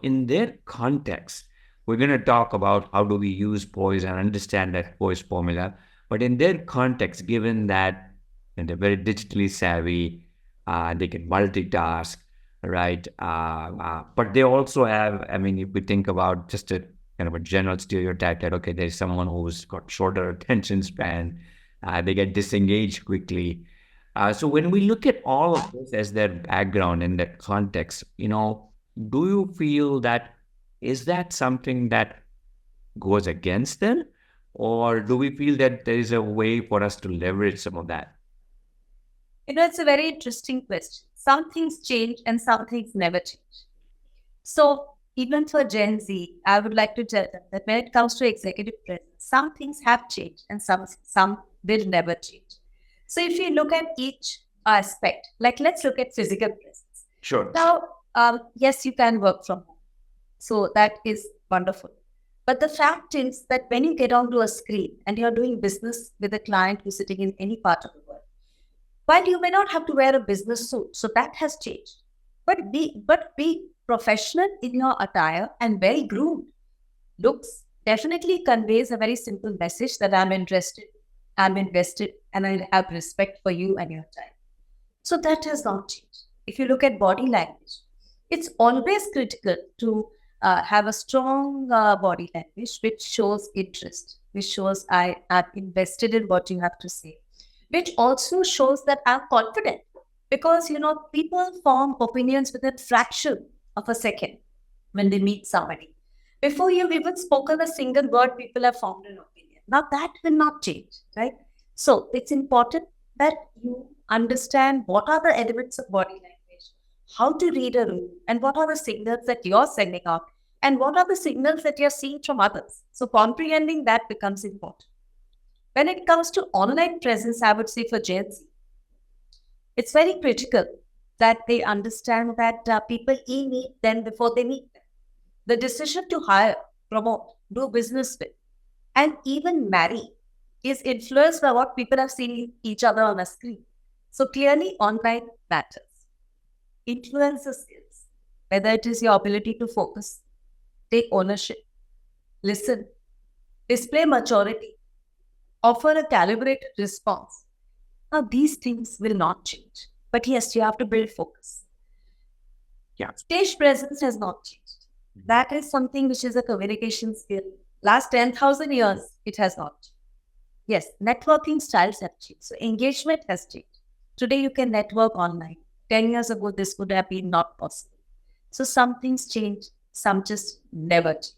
In their context, we're going to talk about how do we use poise and understand that poise formula. But in their context, given that they're very digitally savvy, they can multitask, right? But they also have, I mean, if we think about just a kind of a general stereotype that, okay, there's someone who's got shorter attention span, they get disengaged quickly. So when we look at all of this as their background and their context, do you feel that is that something that goes against them, or do we feel that there is a way for us to leverage some of that? It's a very interesting question. Some things change and some things never change. So even for Gen Z, I would like to tell them that when it comes to executive presence, some things have changed and some will never change. So if you look at each aspect, like let's look at physical presence. Sure. Now, yes, you can work from home. So that is wonderful. But the fact is that when you get onto a screen and you're doing business with a client who's sitting in any part of the world, while you may not have to wear a business suit, so that has changed. But be professional in your attire and well groomed. Looks definitely conveys a very simple message that I'm interested, I'm invested, and I have respect for you and your time. So that has not changed. If you look at body language, it's always critical to have a strong body language which shows interest, which shows I am invested in what you have to say, which also shows that I'm confident. Because, people form opinions within a fraction of a second when they meet somebody. Before you've even spoken a single word, people have formed an opinion. Now that will not change, right? So it's important that you understand what are the elements of body language, how to read a room, and what are the signals that you're sending out, and what are the signals that you're seeing from others. So comprehending that becomes important. When it comes to online presence, I would say for Gen Z, it's very critical that they understand that people meet them before they meet them. The decision to hire, promote, do business with, and even marry is influenced by what people have seen each other on a screen. So clearly, online matters. Influence the skills, whether it is your ability to focus, take ownership, listen, display maturity, offer a calibrated response. Now, these things will not change. But yes, you have to build focus. Yeah. Stage presence has not changed. That is something which is a communication skill. Last 10,000 years, it has not changed. Yes, networking styles have changed. So engagement has changed. Today, you can network online. 10 years ago, this would have been not possible. So some things change, some just never change.